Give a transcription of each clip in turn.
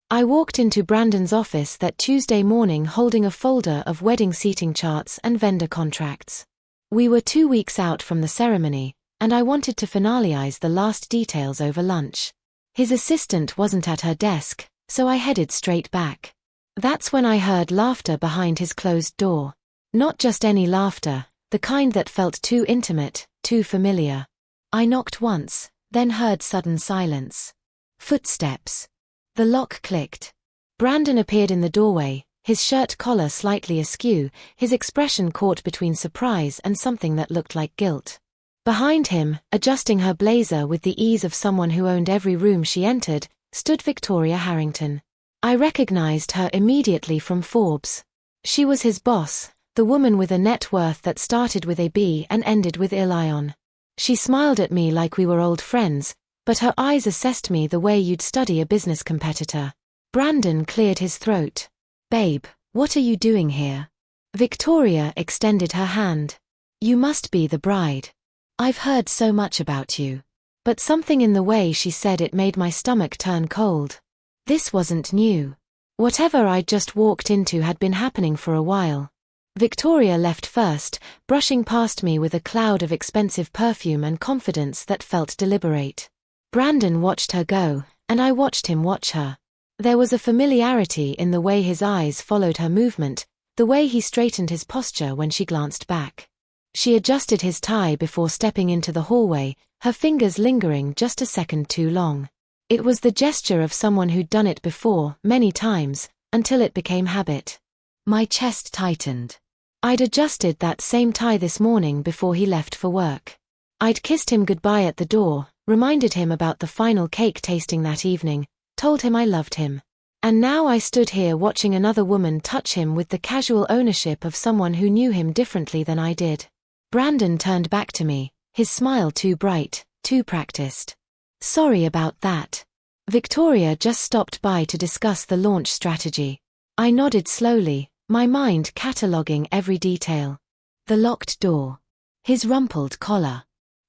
I walked into Brandon's office that Tuesday morning holding a folder of wedding seating charts and vendor contracts. We were 2 weeks out from the ceremony, and I wanted to finalize the last details over lunch. His assistant wasn't at her desk, so I headed straight back. That's when I heard laughter behind his closed door. Not just any laughter, the kind that felt too intimate, too familiar. I knocked once, then heard sudden silence. Footsteps. The lock clicked. Brandon appeared in the doorway, his shirt collar slightly askew, his expression caught between surprise and something that looked like guilt. Behind him, adjusting her blazer with the ease of someone who owned every room she entered, stood Victoria Harrington. I recognized her immediately from Forbes. She was his boss, the woman with a net worth that started with a B and ended with Ilion. She smiled at me like we were old friends, but her eyes assessed me the way you'd study a business competitor. Brandon cleared his throat. "Babe, what are you doing here?" Victoria extended her hand. "You must be the bride. I've heard so much about you." But something in the way she said it made my stomach turn cold. This wasn't new. Whatever I'd just walked into had been happening for a while. Victoria left first, brushing past me with a cloud of expensive perfume and confidence that felt deliberate. Brandon watched her go, and I watched him watch her. There was a familiarity in the way his eyes followed her movement, the way he straightened his posture when she glanced back. She adjusted his tie before stepping into the hallway, her fingers lingering just a second too long. It was the gesture of someone who'd done it before, many times, until it became habit. My chest tightened. I'd adjusted that same tie this morning before he left for work. I'd kissed him goodbye at the door, reminded him about the final cake tasting that evening, told him I loved him. And now I stood here watching another woman touch him with the casual ownership of someone who knew him differently than I did. Brandon turned back to me, his smile too bright, too practiced. "Sorry about that. Victoria just stopped by to discuss the launch strategy." I nodded slowly, my mind cataloguing every detail. The locked door. His rumpled collar.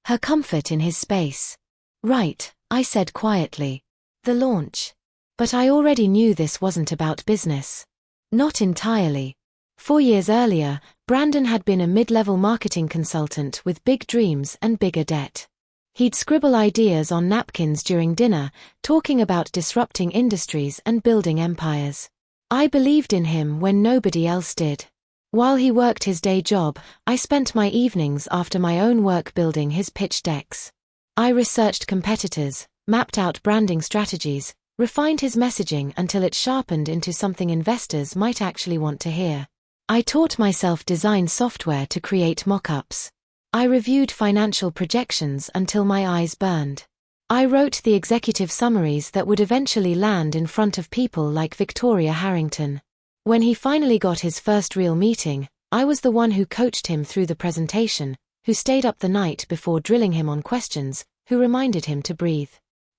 Her comfort in his space. "Right," I said quietly. "The launch." But I already knew this wasn't about business. Not entirely. 4 years earlier, Brandon had been a mid-level marketing consultant with big dreams and bigger debt. He'd scribble ideas on napkins during dinner, talking about disrupting industries and building empires. I believed in him when nobody else did. While he worked his day job, I spent my evenings after my own work building his pitch decks. I researched competitors, mapped out branding strategies, refined his messaging until it sharpened into something investors might actually want to hear. I taught myself design software to create mock-ups. I reviewed financial projections until my eyes burned. I wrote the executive summaries that would eventually land in front of people like Victoria Harrington. When he finally got his first real meeting, I was the one who coached him through the presentation, who stayed up the night before drilling him on questions, who reminded him to breathe.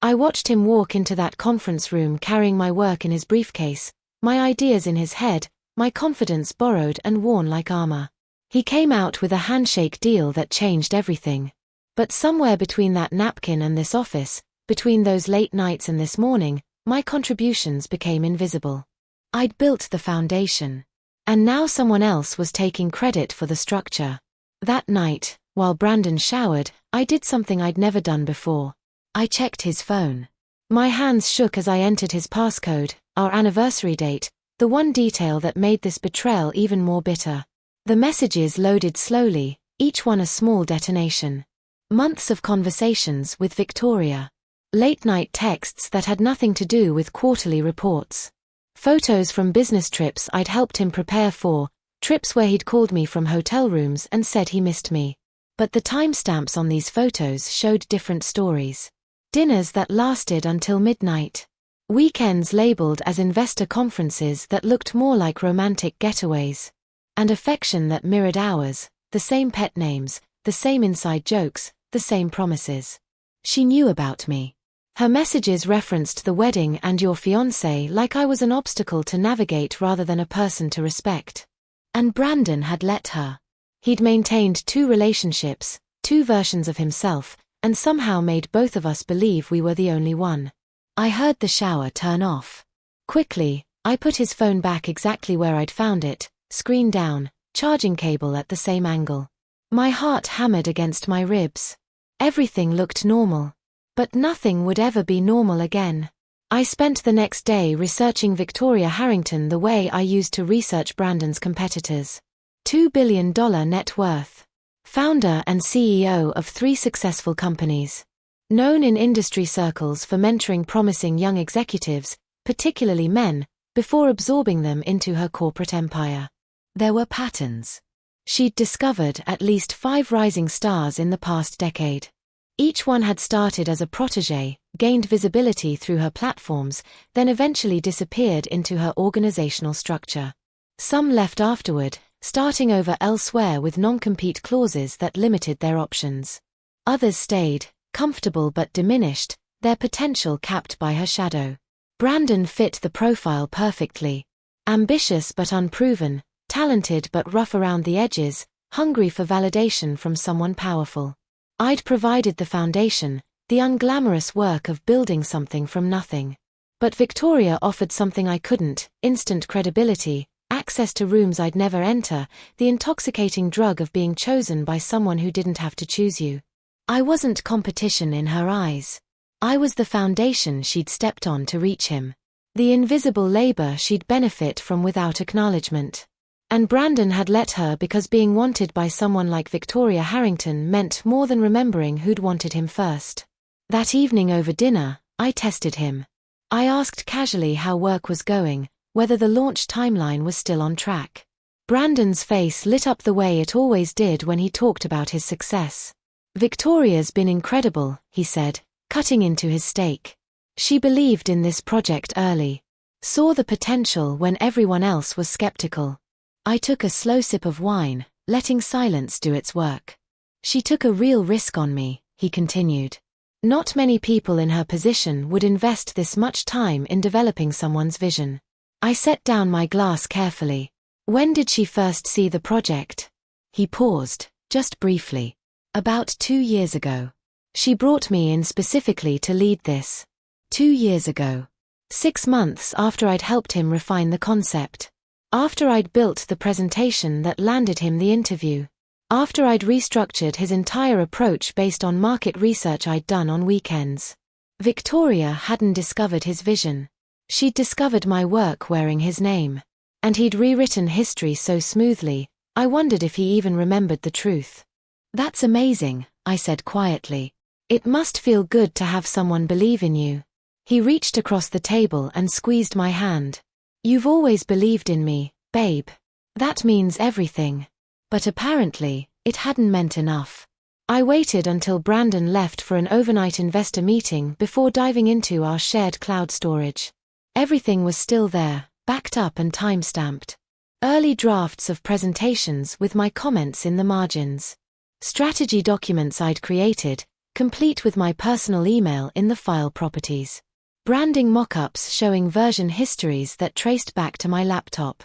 I watched him walk into that conference room carrying my work in his briefcase, my ideas in his head, my confidence borrowed and worn like armor. He came out with a handshake deal that changed everything. But somewhere between that napkin and this office, between those late nights and this morning, my contributions became invisible. I'd built the foundation. And now someone else was taking credit for the structure. That night, while Brandon showered, I did something I'd never done before. I checked his phone. My hands shook as I entered his passcode, our anniversary date, the one detail that made this betrayal even more bitter. The messages loaded slowly, each one a small detonation. Months of conversations with Victoria. Late-night texts that had nothing to do with quarterly reports. Photos from business trips I'd helped him prepare for, trips where he'd called me from hotel rooms and said he missed me. But the timestamps on these photos showed different stories. Dinners that lasted until midnight. Weekends labeled as investor conferences that looked more like romantic getaways. And affection that mirrored ours, the same pet names, the same inside jokes, the same promises. She knew about me. Her messages referenced the wedding and your fiancé like I was an obstacle to navigate rather than a person to respect. And Brandon had let her. He'd maintained 2 relationships, 2 versions of himself, and somehow made both of us believe we were the only one. I heard the shower turn off. Quickly, I put his phone back exactly where I'd found it, screen down, charging cable at the same angle. My heart hammered against my ribs. Everything looked normal. But nothing would ever be normal again. I spent the next day researching Victoria Harrington the way I used to research Brandon's competitors. $2 billion net worth. Founder and CEO of 3 successful companies. Known in industry circles for mentoring promising young executives, particularly men, before absorbing them into her corporate empire. There were patterns. She'd discovered at least 5 rising stars in the past decade. Each one had started as a protégé, gained visibility through her platforms, then eventually disappeared into her organizational structure. Some left afterward, starting over elsewhere with non-compete clauses that limited their options. Others stayed, comfortable but diminished, their potential capped by her shadow. Brandon fit the profile perfectly. Ambitious but unproven, talented but rough around the edges, hungry for validation from someone powerful. I'd provided the foundation, the unglamorous work of building something from nothing. But Victoria offered something I couldn't: instant credibility, access to rooms I'd never enter, the intoxicating drug of being chosen by someone who didn't have to choose you. I wasn't competition in her eyes. I was the foundation she'd stepped on to reach him. The invisible labor she'd benefit from without acknowledgement. And Brandon had let her because being wanted by someone like Victoria Harrington meant more than remembering who'd wanted him first. That evening over dinner, I tested him. I asked casually how work was going, whether the launch timeline was still on track. Brandon's face lit up the way it always did when he talked about his success. "Victoria's been incredible," he said, cutting into his steak. "She believed in this project early. Saw the potential when everyone else was skeptical." I took a slow sip of wine, letting silence do its work. "She took a real risk on me," he continued. "Not many people in her position would invest this much time in developing someone's vision." I set down my glass carefully. "When did she first see the project?" He paused, just briefly. "About 2 years ago. She brought me in specifically to lead this. 2 years ago. 6 months after I'd helped him refine the concept. After I'd built the presentation that landed him the interview. After I'd restructured his entire approach based on market research I'd done on weekends. Victoria hadn't discovered his vision. She'd discovered my work wearing his name. And he'd rewritten history so smoothly, I wondered if he even remembered the truth. "That's amazing," I said quietly. "It must feel good to have someone believe in you." He reached across the table and squeezed my hand. "You've always believed in me, babe. That means everything." But apparently, it hadn't meant enough. I waited until Brandon left for an overnight investor meeting before diving into our shared cloud storage. Everything was still there, backed up and time-stamped. Early drafts of presentations with my comments in the margins. Strategy documents I'd created, complete with my personal email in the file properties. Branding mock-ups showing version histories that traced back to my laptop.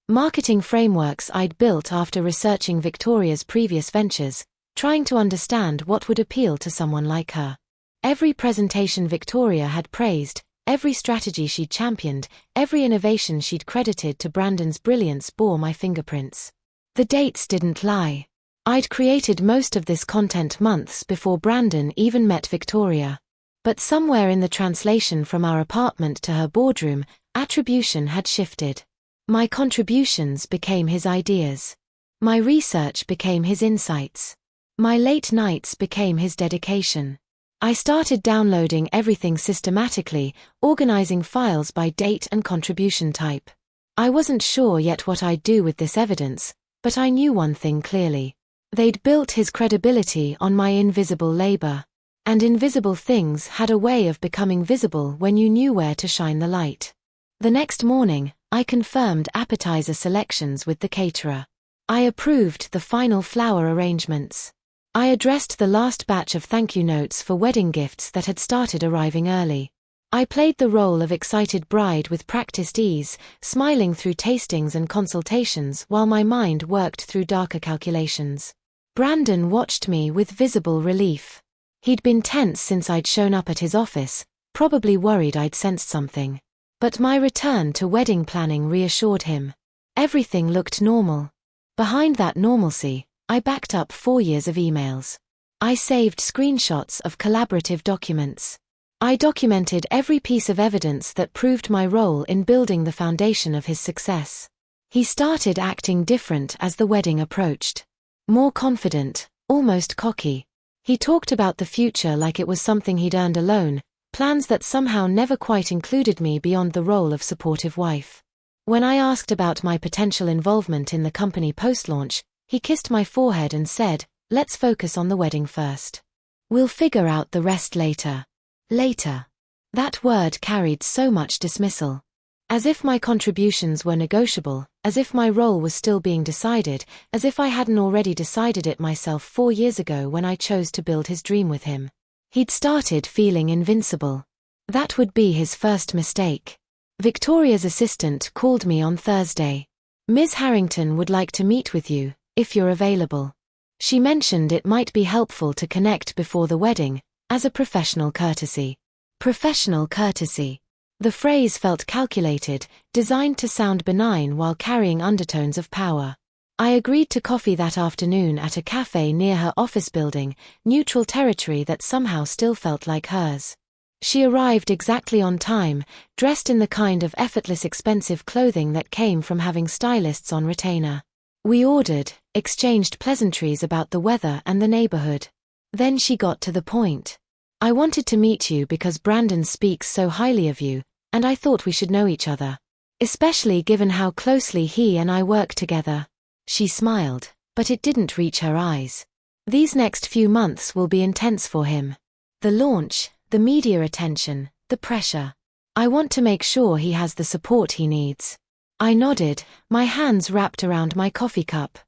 Marketing frameworks I'd built after researching Victoria's previous ventures, trying to understand what would appeal to someone like her. Every presentation Victoria had praised, every strategy she'd championed, every innovation she'd credited to Brandon's brilliance bore my fingerprints. The dates didn't lie. I'd created most of this content months before Brandon even met Victoria. But somewhere in the translation from our apartment to her boardroom, attribution had shifted. My contributions became his ideas. My research became his insights. My late nights became his dedication. I started downloading everything systematically, organizing files by date and contribution type. I wasn't sure yet what I'd do with this evidence, but I knew one thing clearly. They'd built his credibility on my invisible labor. And invisible things had a way of becoming visible when you knew where to shine the light. The next morning, I confirmed appetizer selections with the caterer. I approved the final flower arrangements. I addressed the last batch of thank you notes for wedding gifts that had started arriving early. I played the role of excited bride with practiced ease, smiling through tastings and consultations while my mind worked through darker calculations. Brandon watched me with visible relief. He'd been tense since I'd shown up at his office, probably worried I'd sensed something. But my return to wedding planning reassured him. Everything looked normal. Behind that normalcy, I backed up 4 years of emails. I saved screenshots of collaborative documents. I documented every piece of evidence that proved my role in building the foundation of his success. He started acting different as the wedding approached. More confident, almost cocky. He talked about the future like it was something he'd earned alone, plans that somehow never quite included me beyond the role of supportive wife. When I asked about my potential involvement in the company post-launch, he kissed my forehead and said, "Let's focus on the wedding first. We'll figure out the rest later." Later. That word carried so much dismissal. As if my contributions were negotiable, as if my role was still being decided, as if I hadn't already decided it myself 4 years ago when I chose to build his dream with him. He'd started feeling invincible. That would be his first mistake. Victoria's assistant called me on Thursday. "Ms. Harrington would like to meet with you, if you're available." She mentioned it might be helpful to connect before the wedding, as a professional courtesy. Professional courtesy. The phrase felt calculated, designed to sound benign while carrying undertones of power. I agreed to coffee that afternoon at a cafe near her office building, neutral territory that somehow still felt like hers. She arrived exactly on time, dressed in the kind of effortless expensive clothing that came from having stylists on retainer. We ordered, exchanged pleasantries about the weather and the neighborhood. Then she got to the point. "I wanted to meet you because Brandon speaks so highly of you, and I thought we should know each other. Especially given how closely he and I work together." She smiled, but it didn't reach her eyes. These next few months will be intense for him. The launch, the media attention, the pressure. I want to make sure he has the support he needs. I nodded, my hands wrapped around my coffee cup.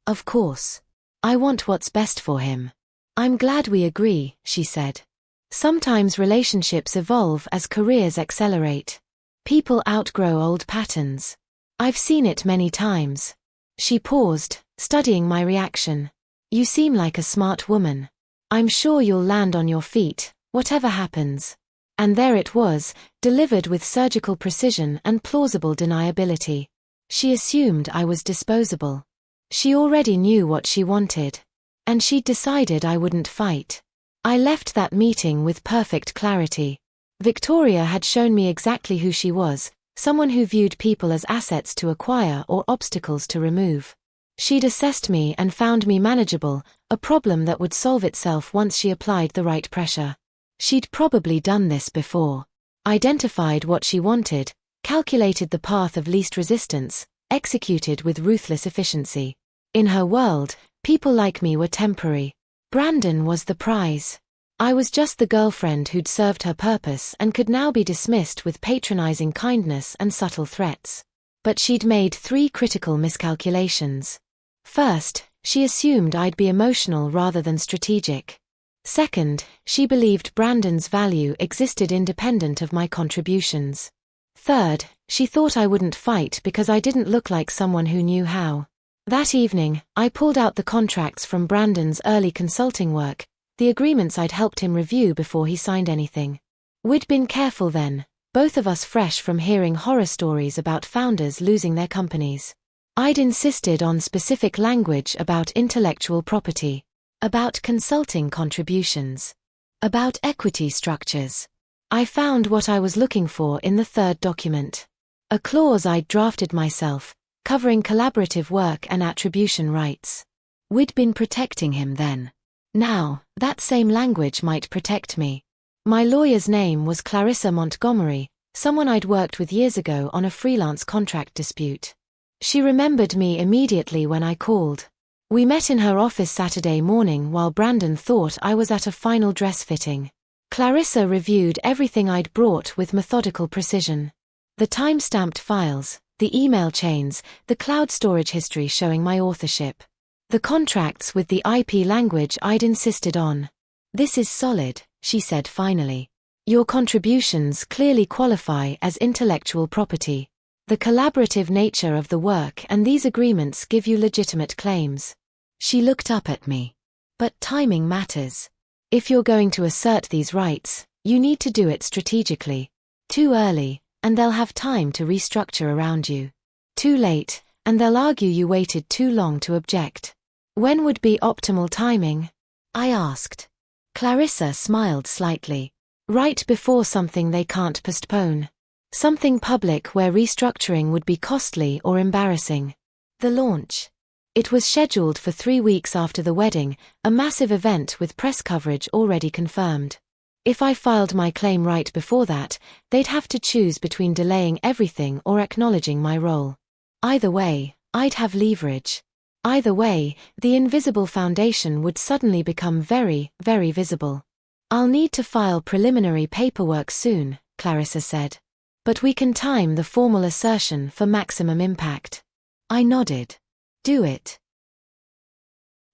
Of course. I want what's best for him. "I'm glad we agree," she said. Sometimes relationships evolve as careers accelerate. People outgrow old patterns. I've seen it many times. She paused, studying my reaction. "You seem like a smart woman. I'm sure you'll land on your feet, whatever happens." And there it was, delivered with surgical precision and plausible deniability. She assumed I was disposable. She already knew what she wanted. And she'd decided I wouldn't fight. I left that meeting with perfect clarity. Victoria had shown me exactly who she was, someone who viewed people as assets to acquire or obstacles to remove. She'd assessed me and found me manageable, a problem that would solve itself once she applied the right pressure. She'd probably done this before. Identified what she wanted, calculated the path of least resistance, executed with ruthless efficiency. In her world, people like me were temporary. Brandon was the prize. I was just the girlfriend who'd served her purpose and could now be dismissed with patronizing kindness and subtle threats. But she'd made 3 critical miscalculations. First, she assumed I'd be emotional rather than strategic. Second, she believed Brandon's value existed independent of my contributions. Third, she thought I wouldn't fight because I didn't look like someone who knew how. That evening, I pulled out the contracts from Brandon's early consulting work, the agreements I'd helped him review before he signed anything. We'd been careful then, both of us fresh from hearing horror stories about founders losing their companies. I'd insisted on specific language about intellectual property, about consulting contributions, about equity structures. I found what I was looking for in the third document. A clause I'd drafted myself, covering collaborative work and attribution rights. We'd been protecting him then. Now, that same language might protect me. My lawyer's name was Clarissa Montgomery, someone I'd worked with years ago on a freelance contract dispute. She remembered me immediately when I called. We met in her office Saturday morning while Brandon thought I was at a final dress fitting. Clarissa reviewed everything I'd brought with methodical precision. The time-stamped files, the email chains, the cloud storage history showing my authorship. The contracts with the IP language I'd insisted on. "This is solid," she said finally. "Your contributions clearly qualify as intellectual property. The collaborative nature of the work and these agreements give you legitimate claims." She looked up at me. "But timing matters. If you're going to assert these rights, you need to do it strategically. Too early, and they'll have time to restructure around you. Too late, and they'll argue you waited too long to object. When would be optimal timing? I asked. Clarissa smiled slightly. Right before something they can't postpone. Something public where restructuring would be costly or embarrassing. The launch. It was scheduled for 3 weeks after the wedding, a massive event with press coverage already confirmed. If I filed my claim right before that, they'd have to choose between delaying everything or acknowledging my role. Either way, I'd have leverage. Either way, the invisible foundation would suddenly become very, very visible. I'll need to file preliminary paperwork soon, Clarissa said. But we can time the formal assertion for maximum impact. I nodded. Do it.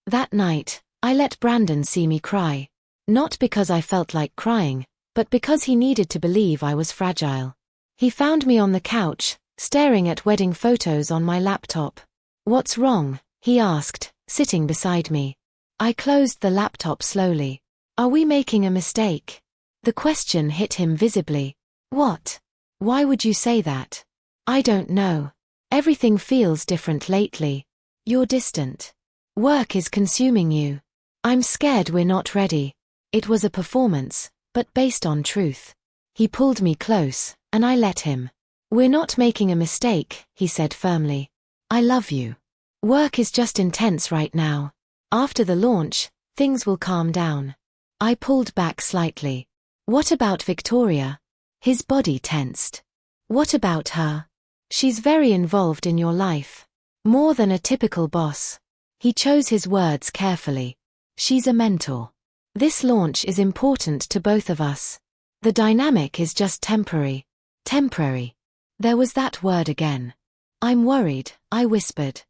That night, I let Brandon see me cry. Not because I felt like crying, but because he needed to believe I was fragile. He found me on the couch, staring at wedding photos on my laptop. What's wrong? He asked, sitting beside me. I closed the laptop slowly. Are we making a mistake? The question hit him visibly. What? Why would you say that? I don't know. Everything feels different lately. You're distant. Work is consuming you. I'm scared we're not ready. It was a performance, but based on truth. He pulled me close, and I let him. We're not making a mistake, he said firmly. I love you. Work is just intense right now. After the launch, things will calm down. I pulled back slightly. What about Victoria? His body tensed. What about her? She's very involved in your life. More than a typical boss. He chose his words carefully. She's a mentor. This launch is important to both of us. The dynamic is just temporary. Temporary. There was that word again. I'm worried, I whispered.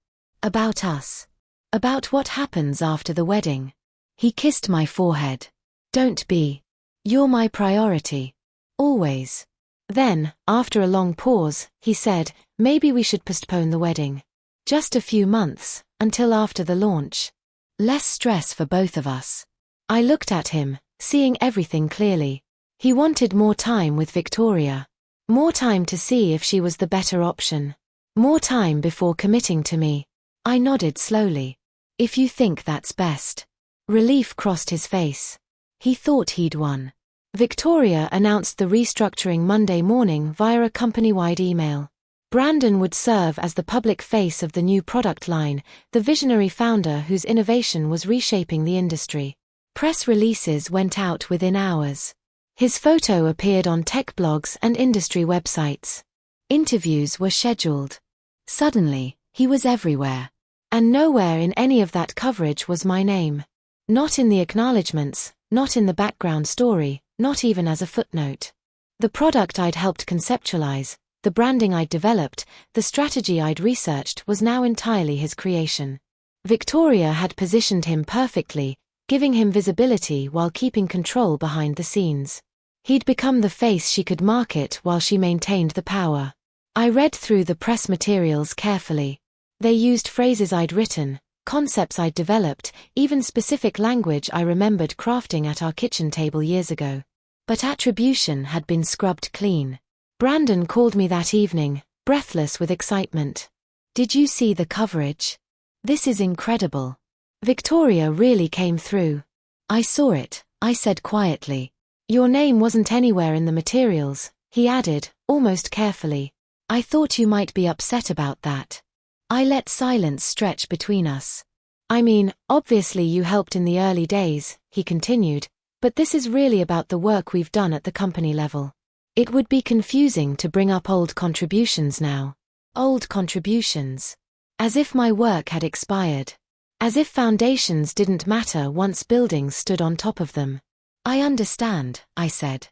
About us. About what happens after the wedding. He kissed my forehead. Don't be. You're my priority. Always. Then, after a long pause, he said, maybe we should postpone the wedding. Just a few months, until after the launch. Less stress for both of us. I looked at him, seeing everything clearly. He wanted more time with Victoria. More time to see if she was the better option. More time before committing to me. I nodded slowly. If you think that's best. Relief crossed his face. He thought he'd won. Victoria announced the restructuring Monday morning via a company-wide email. Brandon would serve as the public face of the new product line, the visionary founder whose innovation was reshaping the industry. Press releases went out within hours. His photo appeared on tech blogs and industry websites. Interviews were scheduled. Suddenly, he was everywhere. And nowhere in any of that coverage was my name. Not in the acknowledgements, not in the background story, not even as a footnote. The product I'd helped conceptualize, the branding I'd developed, the strategy I'd researched was now entirely his creation. Victoria had positioned him perfectly, giving him visibility while keeping control behind the scenes. He'd become the face she could market while she maintained the power. I read through the press materials carefully. They used phrases I'd written, concepts I'd developed, even specific language I remembered crafting at our kitchen table years ago. But attribution had been scrubbed clean. Brandon called me that evening, breathless with excitement. Did you see the coverage? This is incredible. Victoria really came through. I saw it, I said quietly. Your name wasn't anywhere in the materials, he added, almost carefully. I thought you might be upset about that. I let silence stretch between us. I mean, obviously you helped in the early days, he continued, but this is really about the work we've done at the company level. It would be confusing to bring up old contributions now. Old contributions. As if my work had expired. As if foundations didn't matter once buildings stood on top of them. I understand, I said.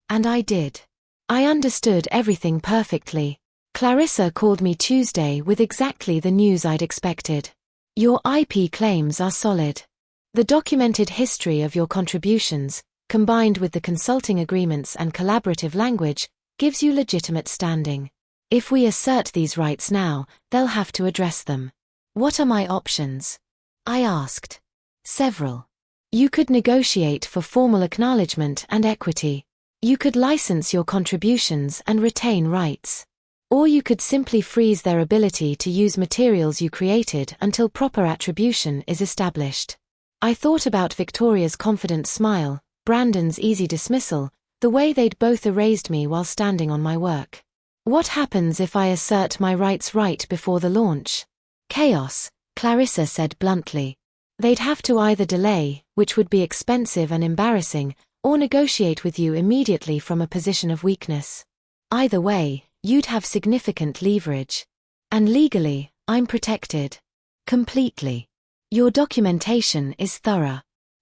And I did. I understood everything perfectly. Clarissa called me Tuesday with exactly the news I'd expected. Your IP claims are solid. The documented history of your contributions, combined with the consulting agreements and collaborative language, gives you legitimate standing. If we assert these rights now, they'll have to address them. What are my options? I asked. Several. You could negotiate for formal acknowledgement and equity. You could license your contributions and retain rights. Or you could simply freeze their ability to use materials you created until proper attribution is established. I thought about Victoria's confident smile, Brandon's easy dismissal, the way they'd both erased me while standing on my work. What happens if I assert my rights right before the launch? Chaos, Clarissa said bluntly. They'd have to either delay, which would be expensive and embarrassing, or negotiate with you immediately from a position of weakness. Either way, you'd have significant leverage. And legally, I'm protected. Completely. Your documentation is thorough.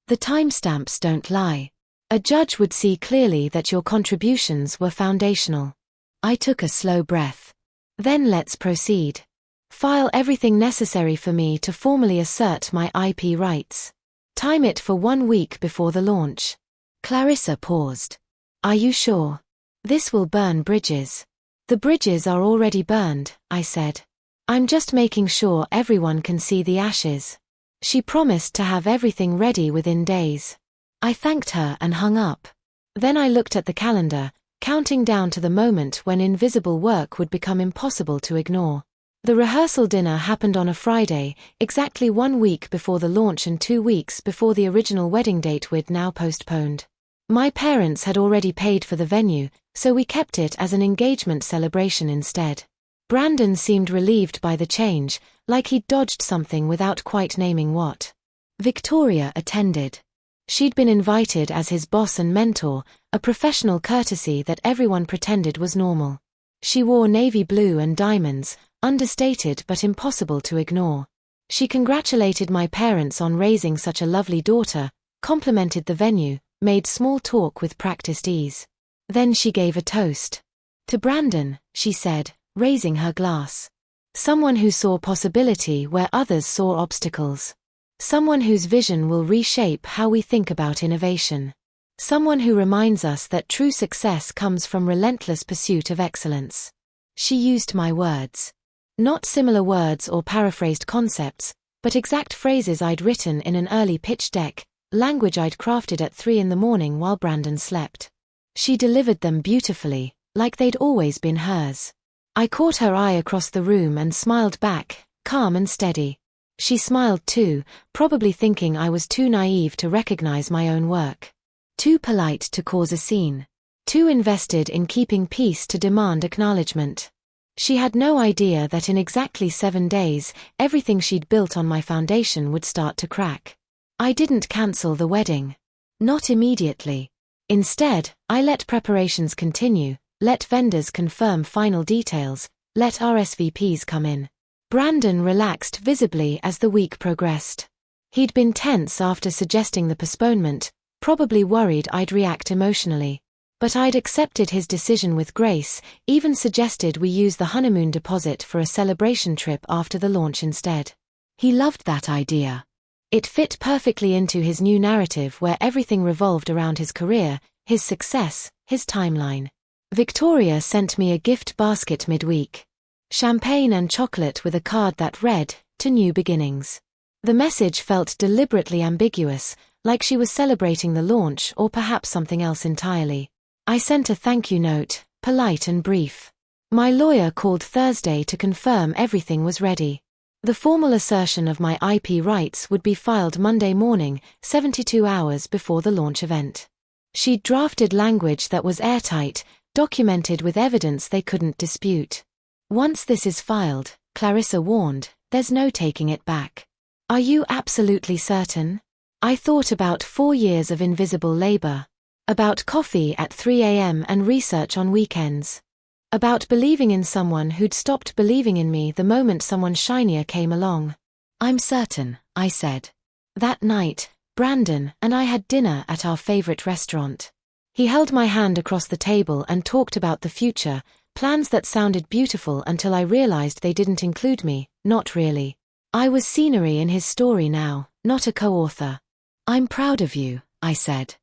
The timestamps don't lie. A judge would see clearly that your contributions were foundational. I took a slow breath. Then let's proceed. File everything necessary for me to formally assert my IP rights. Time it for 1 week before the launch. Clarissa paused. Are you sure? This will burn bridges. The bridges are already burned, I said. I'm just making sure everyone can see the ashes. She promised to have everything ready within days. I thanked her and hung up. Then I looked at the calendar, counting down to the moment when invisible work would become impossible to ignore. The rehearsal dinner happened on a Friday, exactly 1 week before the launch and 2 weeks before the original wedding date we'd now postponed. My parents had already paid for the venue, so we kept it as an engagement celebration instead. Brandon seemed relieved by the change, like he'd dodged something without quite naming what. Victoria attended. She'd been invited as his boss and mentor, a professional courtesy that everyone pretended was normal. She wore navy blue and diamonds, understated but impossible to ignore. She congratulated my parents on raising such a lovely daughter, complimented the venue, made small talk with practiced ease. Then she gave a toast. To Brandon, she said, raising her glass. Someone who saw possibility where others saw obstacles. Someone whose vision will reshape how we think about innovation. Someone who reminds us that true success comes from relentless pursuit of excellence. She used my words. Not similar words or paraphrased concepts, but exact phrases I'd written in an early pitch deck, language I'd crafted at 3 in the morning while Brandon slept. She delivered them beautifully, like they'd always been hers. I caught her eye across the room and smiled back, calm and steady. She smiled too, probably thinking I was too naive to recognize my own work. Too polite to cause a scene. Too invested in keeping peace to demand acknowledgement. She had no idea that in exactly 7 days, everything she'd built on my foundation would start to crack. I didn't cancel the wedding. Not immediately. Instead, I let preparations continue, let vendors confirm final details, let RSVPs come in. Brandon relaxed visibly as the week progressed. He'd been tense after suggesting the postponement, probably worried I'd react emotionally. But I'd accepted his decision with grace, even suggested we use the honeymoon deposit for a celebration trip after the launch instead. He loved that idea. It fit perfectly into his new narrative where everything revolved around his career, his success, his timeline. Victoria sent me a gift basket midweek. Champagne and chocolate with a card that read, "To New Beginnings." The message felt deliberately ambiguous, like she was celebrating the launch or perhaps something else entirely. I sent a thank you note, polite and brief. My lawyer called Thursday to confirm everything was ready. The formal assertion of my IP rights would be filed Monday morning, 72 hours before the launch event. She'd drafted language that was airtight, documented with evidence they couldn't dispute. Once this is filed, Clarissa warned, there's no taking it back. Are you absolutely certain? I thought about 4 years of invisible labor. About coffee at 3 a.m. and research on weekends. About believing in someone who'd stopped believing in me the moment someone shinier came along. I'm certain, I said. That night, Brandon and I had dinner at our favorite restaurant. He held my hand across the table and talked about the future, plans that sounded beautiful until I realized they didn't include me, not really. I was scenery in his story now, not a co-author. I'm proud of you, I said.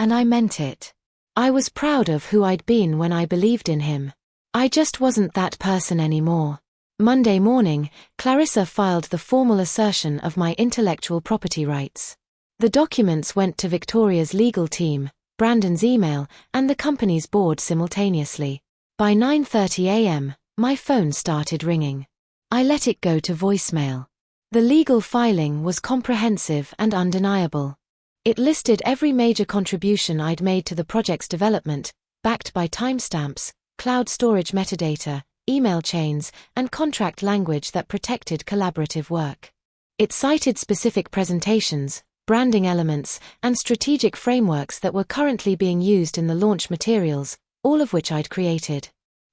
And I meant it. I was proud of who I'd been when I believed in him. I just wasn't that person anymore. Monday morning, Clarissa filed the formal assertion of my intellectual property rights. The documents went to Victoria's legal team, Brandon's email, and the company's board simultaneously. By 9:30 a.m., my phone started ringing. I let it go to voicemail. The legal filing was comprehensive and undeniable. It listed every major contribution I'd made to the project's development, backed by timestamps, cloud storage metadata, email chains, and contract language that protected collaborative work. It cited specific presentations, branding elements, and strategic frameworks that were currently being used in the launch materials, all of which I'd created.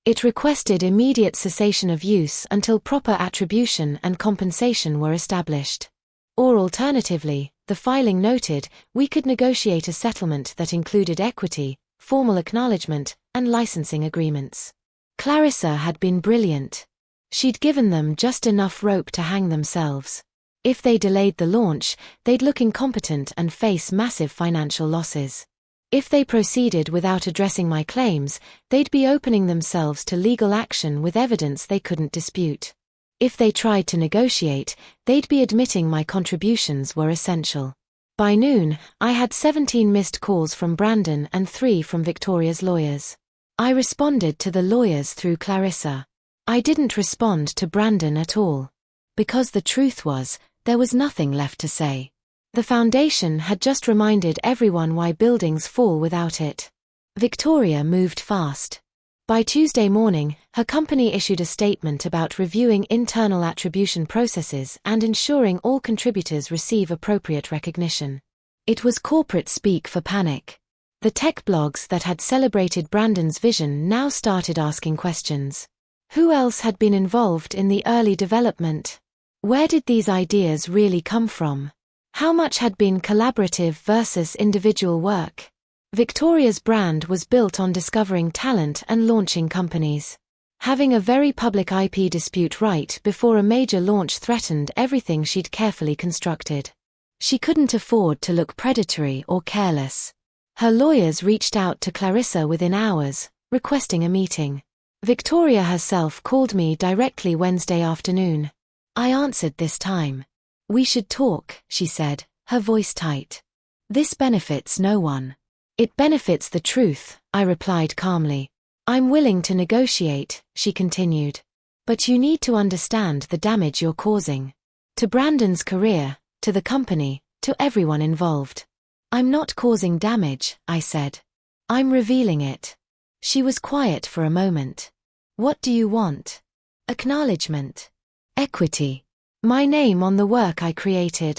It requested immediate cessation of use until proper attribution and compensation were established. Or alternatively, the filing noted, we could negotiate a settlement that included equity, formal acknowledgement, and licensing agreements. Clarissa had been brilliant. She'd given them just enough rope to hang themselves. If they delayed the launch, they'd look incompetent and face massive financial losses. If they proceeded without addressing my claims, they'd be opening themselves to legal action with evidence they couldn't dispute. If they tried to negotiate, they'd be admitting my contributions were essential. By noon, I had 17 missed calls from Brandon and 3 from Victoria's lawyers. I responded to the lawyers through Clarissa. I didn't respond to Brandon at all. Because the truth was, there was nothing left to say. The foundation had just reminded everyone why buildings fall without it. Victoria moved fast. By Tuesday morning, her company issued a statement about reviewing internal attribution processes and ensuring all contributors receive appropriate recognition. It was corporate speak for panic. The tech blogs that had celebrated Brandon's vision now started asking questions. Who else had been involved in the early development? Where did these ideas really come from? How much had been collaborative versus individual work? Victoria's brand was built on discovering talent and launching companies. Having a very public IP dispute right before a major launch threatened everything she'd carefully constructed. She couldn't afford to look predatory or careless. Her lawyers reached out to Clarissa within hours, requesting a meeting. Victoria herself called me directly Wednesday afternoon. I answered this time. "We should talk," she said, her voice tight. "This benefits no one." "It benefits the truth," I replied calmly. "I'm willing to negotiate," she continued. "But you need to understand the damage you're causing. To Brandon's career, to the company, to everyone involved." "I'm not causing damage," I said. "I'm revealing it." She was quiet for a moment. "What do you want?" "Acknowledgement. Equity. My name on the work I created."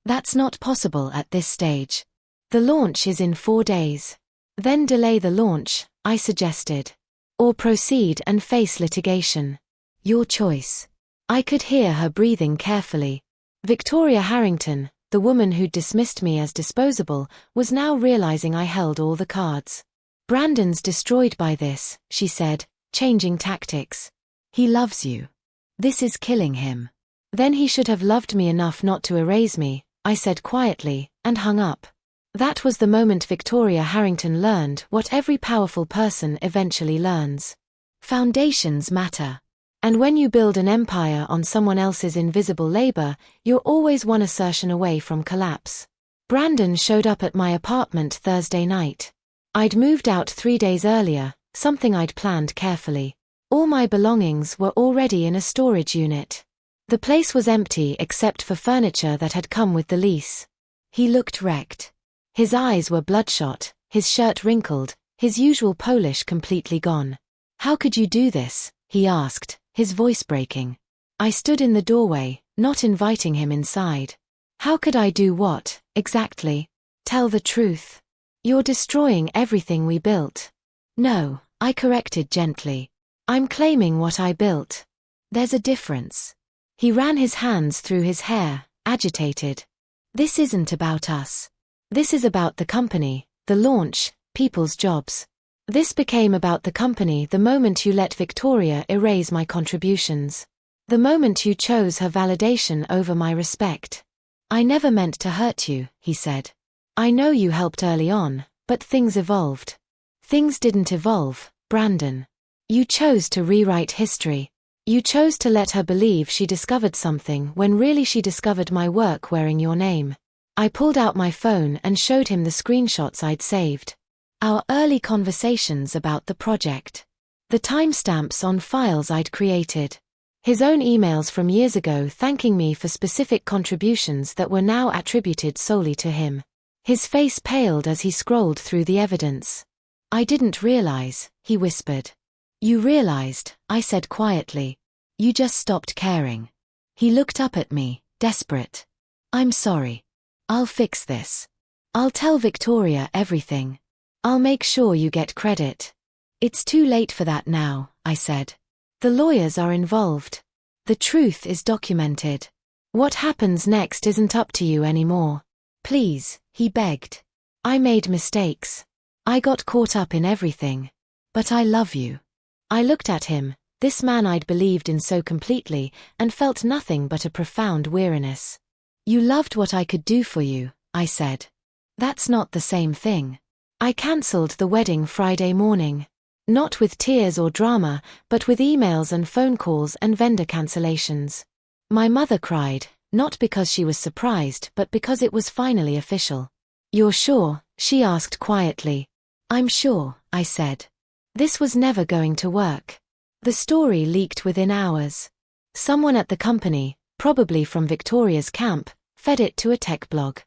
"That's not possible at this stage. The launch is in 4 days. Then delay the launch," I suggested. "Or proceed and face litigation. Your choice." I could hear her breathing carefully. Victoria Harrington, the woman who'd dismissed me as disposable, was now realizing I held all the cards. "Brandon's destroyed by this," she said, changing tactics. "He loves you. This is killing him." "Then he should have loved me enough not to erase me," I said quietly, and hung up. That was the moment Victoria Harrington learned what every powerful person eventually learns. Foundations matter. And when you build an empire on someone else's invisible labor, you're always one assertion away from collapse. Brandon showed up at my apartment Thursday night. I'd moved out 3 days earlier, something I'd planned carefully. All my belongings were already in a storage unit. The place was empty except for furniture that had come with the lease. He looked wrecked. His eyes were bloodshot, his shirt wrinkled, his usual polish completely gone. "How could you do this?" he asked, his voice breaking. I stood in the doorway, not inviting him inside. "How could I do what, exactly? Tell the truth. You're destroying everything we built." "No," I corrected gently. "I'm claiming what I built. There's a difference." He ran his hands through his hair, agitated. "This isn't about us. This is about the company, the launch, people's jobs. This became about the company the moment you let Victoria erase my contributions. The moment you chose her validation over my respect. I never meant to hurt you," he said. "I know you helped early on, but things evolved." "Things didn't evolve, Brandon. You chose to rewrite history. You chose to let her believe she discovered something when really she discovered my work wearing your name." I pulled out my phone and showed him the screenshots I'd saved. Our early conversations about the project. The timestamps on files I'd created. His own emails from years ago thanking me for specific contributions that were now attributed solely to him. His face paled as he scrolled through the evidence. "I didn't realize," he whispered. "You realized," I said quietly. "You just stopped caring." He looked up at me, desperate. "I'm sorry. I'll fix this. I'll tell Victoria everything. I'll make sure you get credit." "It's too late for that now," I said. "The lawyers are involved. The truth is documented. What happens next isn't up to you anymore. Please," he begged. "I made mistakes. I got caught up in everything. But I love you." I looked at him, this man I'd believed in so completely, and felt nothing but a profound weariness. "You loved what I could do for you," I said. "That's not the same thing." I cancelled the wedding Friday morning. Not with tears or drama, but with emails and phone calls and vendor cancellations. My mother cried, not because she was surprised but because it was finally official. "You're sure?" she asked quietly. "I'm sure," I said. This was never going to work. The story leaked within hours. Someone at the company, probably from Victoria's camp, fed it to a tech blog.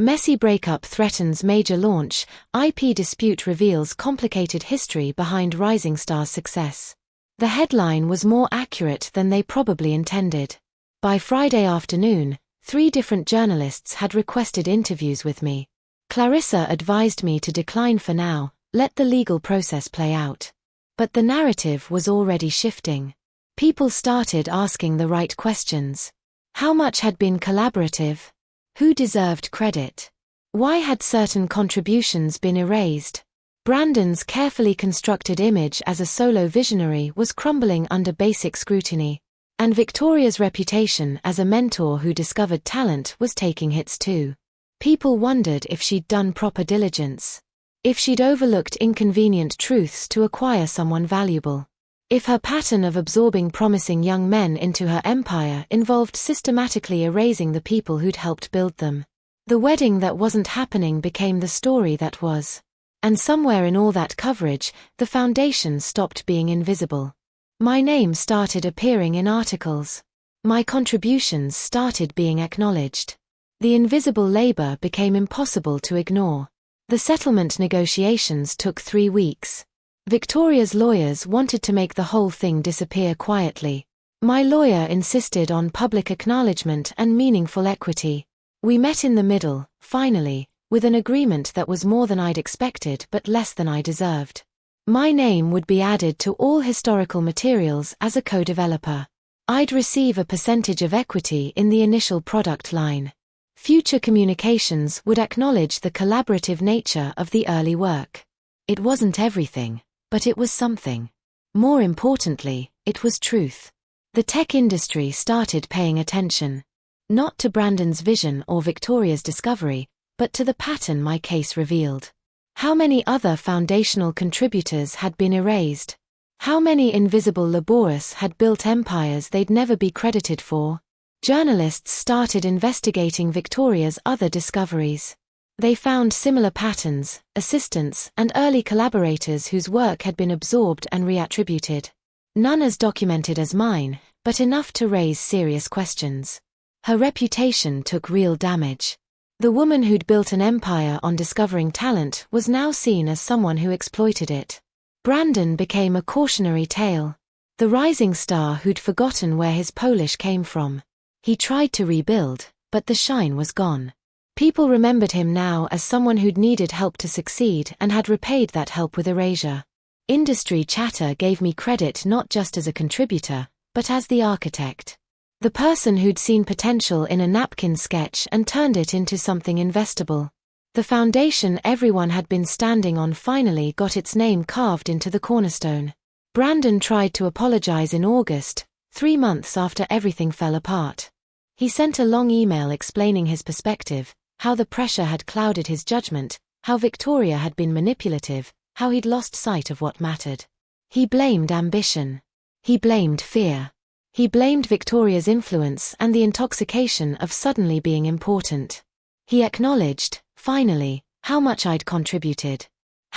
"Messy breakup threatens major launch, IP dispute reveals complicated history behind rising star's success." The headline was more accurate than they probably intended. By Friday afternoon, 3 different journalists had requested interviews with me. Clarissa advised me to decline for now, let the legal process play out. But the narrative was already shifting. People started asking the right questions. How much had been collaborative? Who deserved credit? Why had certain contributions been erased? Brandon's carefully constructed image as a solo visionary was crumbling under basic scrutiny. And Victoria's reputation as a mentor who discovered talent was taking hits too. People wondered if she'd done proper diligence. If she'd overlooked inconvenient truths to acquire someone valuable. If her pattern of absorbing promising young men into her empire involved systematically erasing the people who'd helped build them. The wedding that wasn't happening became the story that was. And somewhere in all that coverage, the foundation stopped being invisible. My name started appearing in articles. My contributions started being acknowledged. The invisible labor became impossible to ignore. The settlement negotiations took 3 weeks. Victoria's lawyers wanted to make the whole thing disappear quietly. My lawyer insisted on public acknowledgement and meaningful equity. We met in the middle, finally, with an agreement that was more than I'd expected but less than I deserved. My name would be added to all historical materials as a co-developer. I'd receive a percentage of equity in the initial product line. Future communications would acknowledge the collaborative nature of the early work. It wasn't everything, but it was something. More importantly, it was truth. The tech industry started paying attention. Not to Brandon's vision or Victoria's discovery, but to the pattern my case revealed. How many other foundational contributors had been erased? How many invisible laborers had built empires they'd never be credited for? Journalists started investigating Victoria's other discoveries. They found similar patterns, assistants, and early collaborators whose work had been absorbed and reattributed. None as documented as mine, but enough to raise serious questions. Her reputation took real damage. The woman who'd built an empire on discovering talent was now seen as someone who exploited it. Brandon became a cautionary tale. The rising star who'd forgotten where his Polish came from. He tried to rebuild, but the shine was gone. People remembered him now as someone who'd needed help to succeed and had repaid that help with erasure. Industry chatter gave me credit not just as a contributor, but as the architect. The person who'd seen potential in a napkin sketch and turned it into something investable. The foundation everyone had been standing on finally got its name carved into the cornerstone. Brandon tried to apologize in August, 3 months after everything fell apart. He sent a long email explaining his perspective, how the pressure had clouded his judgment, how Victoria had been manipulative, how he'd lost sight of what mattered. He blamed ambition. He blamed fear. He blamed Victoria's influence and the intoxication of suddenly being important. He acknowledged, finally, how much I'd contributed.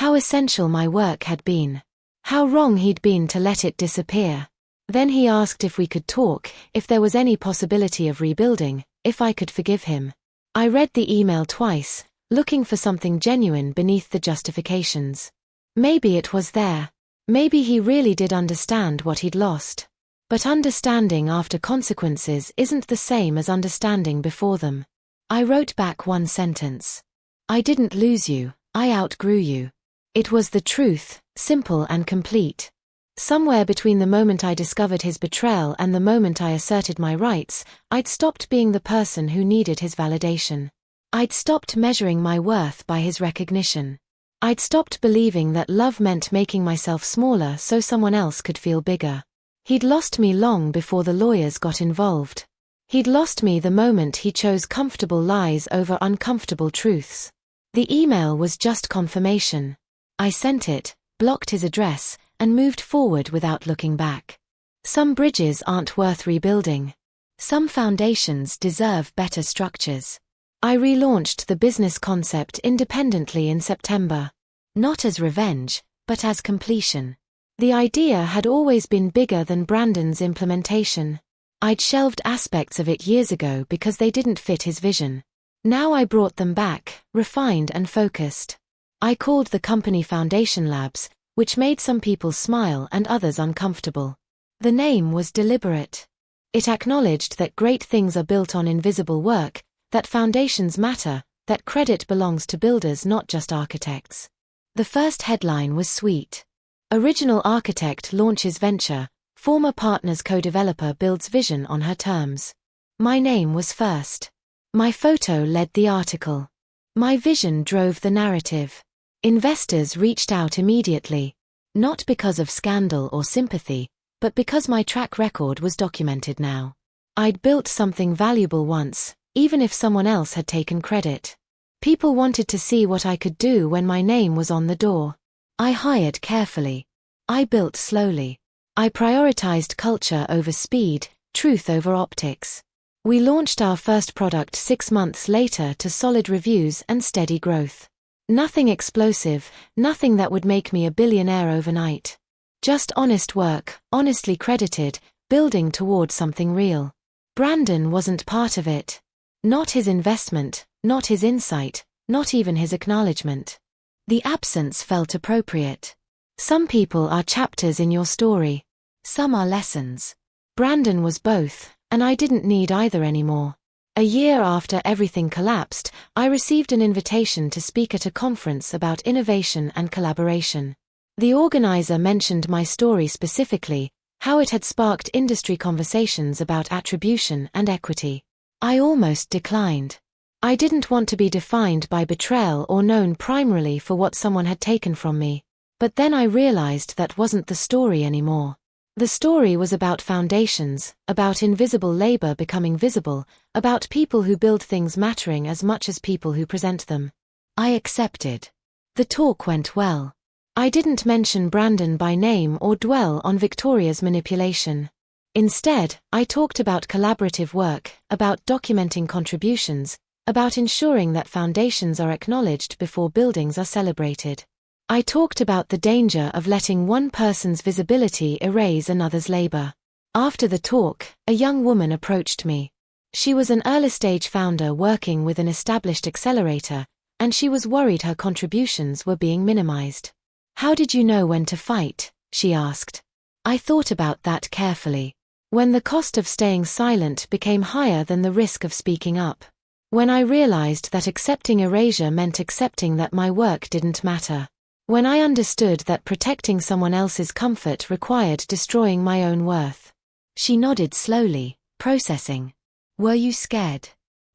How essential my work had been. How wrong he'd been to let it disappear. Then he asked if we could talk, if there was any possibility of rebuilding, if I could forgive him. I read the email twice, looking for something genuine beneath the justifications. Maybe it was there. Maybe he really did understand what he'd lost. But understanding after consequences isn't the same as understanding before them. I wrote back one sentence. I didn't lose you, I outgrew you. It was the truth, simple and complete. Somewhere between the moment I discovered his betrayal and the moment I asserted my rights, I'd stopped being the person who needed his validation. I'd stopped measuring my worth by his recognition. I'd stopped believing that love meant making myself smaller so someone else could feel bigger. He'd lost me long before the lawyers got involved. He'd lost me the moment he chose comfortable lies over uncomfortable truths. The email was just confirmation. I sent it, blocked his address, and moved forward without looking back. Some bridges aren't worth rebuilding. Some foundations deserve better structures. I relaunched the business concept independently in September. Not as revenge, but as completion. The idea had always been bigger than Brandon's implementation. I'd shelved aspects of it years ago because they didn't fit his vision. Now I brought them back, refined and focused. I called the company Foundation Labs, which made some people smile and others uncomfortable. The name was deliberate. It acknowledged that great things are built on invisible work, that foundations matter, that credit belongs to builders not just architects. The first headline was sweet. Original architect launches venture, former partner's co-developer builds vision on her terms. My name was first. My photo led the article. My vision drove the narrative. Investors reached out immediately. Not because of scandal or sympathy, but because my track record was documented now. I'd built something valuable once, even if someone else had taken credit. People wanted to see what I could do when my name was on the door. I hired carefully. I built slowly. I prioritized culture over speed, truth over optics. We launched our first product 6 months later to solid reviews and steady growth. Nothing explosive, nothing that would make me a billionaire overnight. Just honest work, honestly credited, building toward something real. Brandon wasn't part of it. Not his investment, not his insight, not even his acknowledgement. The absence felt appropriate. Some people are chapters in your story. Some are lessons. Brandon was both, and I didn't need either anymore. A year after everything collapsed, I received an invitation to speak at a conference about innovation and collaboration. The organizer mentioned my story specifically, how it had sparked industry conversations about attribution and equity. I almost declined. I didn't want to be defined by betrayal or known primarily for what someone had taken from me. But then I realized that wasn't the story anymore. The story was about foundations, about invisible labor becoming visible, about people who build things mattering as much as people who present them. I accepted. The talk went well. I didn't mention Brandon by name or dwell on Victoria's manipulation. Instead, I talked about collaborative work, about documenting contributions, about ensuring that foundations are acknowledged before buildings are celebrated. I talked about the danger of letting one person's visibility erase another's labor. After the talk, a young woman approached me. She was an early-stage founder working with an established accelerator, and she was worried her contributions were being minimized. "How did you know when to fight?" she asked. I thought about that carefully. When the cost of staying silent became higher than the risk of speaking up. When I realized that accepting erasure meant accepting that my work didn't matter. When I understood that protecting someone else's comfort required destroying my own worth. She nodded slowly, processing. "Were you scared?"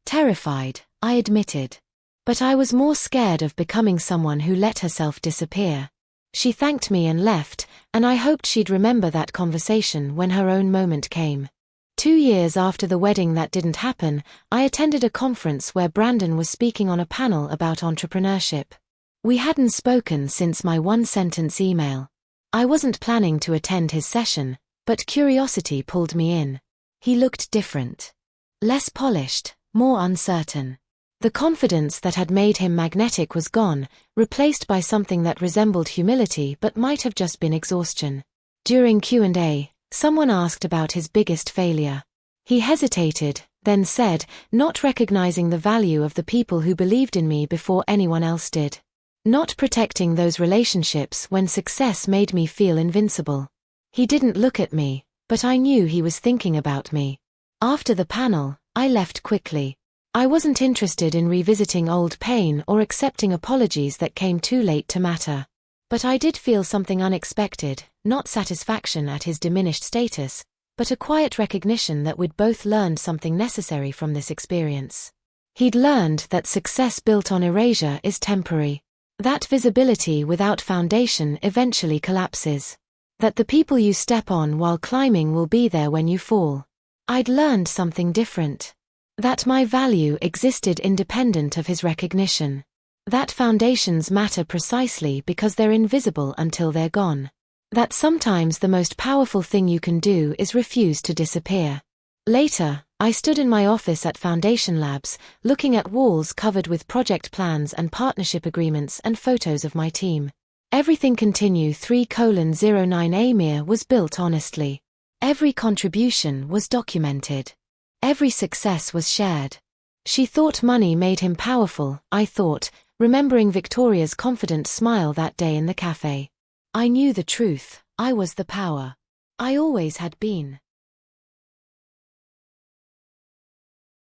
"Terrified," I admitted. But I was more scared of becoming someone who let herself disappear. She thanked me and left, and I hoped she'd remember that conversation when her own moment came. 2 years after the wedding that didn't happen, I attended a conference where Brandon was speaking on a panel about entrepreneurship. We hadn't spoken since my one-sentence email. I wasn't planning to attend his session, but curiosity pulled me in. He looked different. Less polished, more uncertain. The confidence that had made him magnetic was gone, replaced by something that resembled humility but might have just been exhaustion. During Q&A, someone asked about his biggest failure. He hesitated, then said, not recognizing the value of the people who believed in me before anyone else did. Not protecting those relationships when success made me feel invincible. He didn't look at me, but I knew he was thinking about me. After the panel, I left quickly. I wasn't interested in revisiting old pain or accepting apologies that came too late to matter. But I did feel something unexpected, not satisfaction at his diminished status, but a quiet recognition that we'd both learned something necessary from this experience. He'd learned that success built on erasure is temporary. That visibility without foundation eventually collapses. That the people you step on while climbing will be there when you fall. I'd learned something different. That my value existed independent of his recognition. That foundations matter precisely because they're invisible until they're gone. That sometimes the most powerful thing you can do is refuse to disappear. Later, I stood in my office at Foundation Labs, looking at walls covered with project plans and partnership agreements and photos of my team. Everything Continue 3:09 Amir was built honestly. Every contribution was documented. Every success was shared. She thought money made him powerful, I thought, remembering Victoria's confident smile that day in the cafe. I knew the truth, I was the power. I always had been.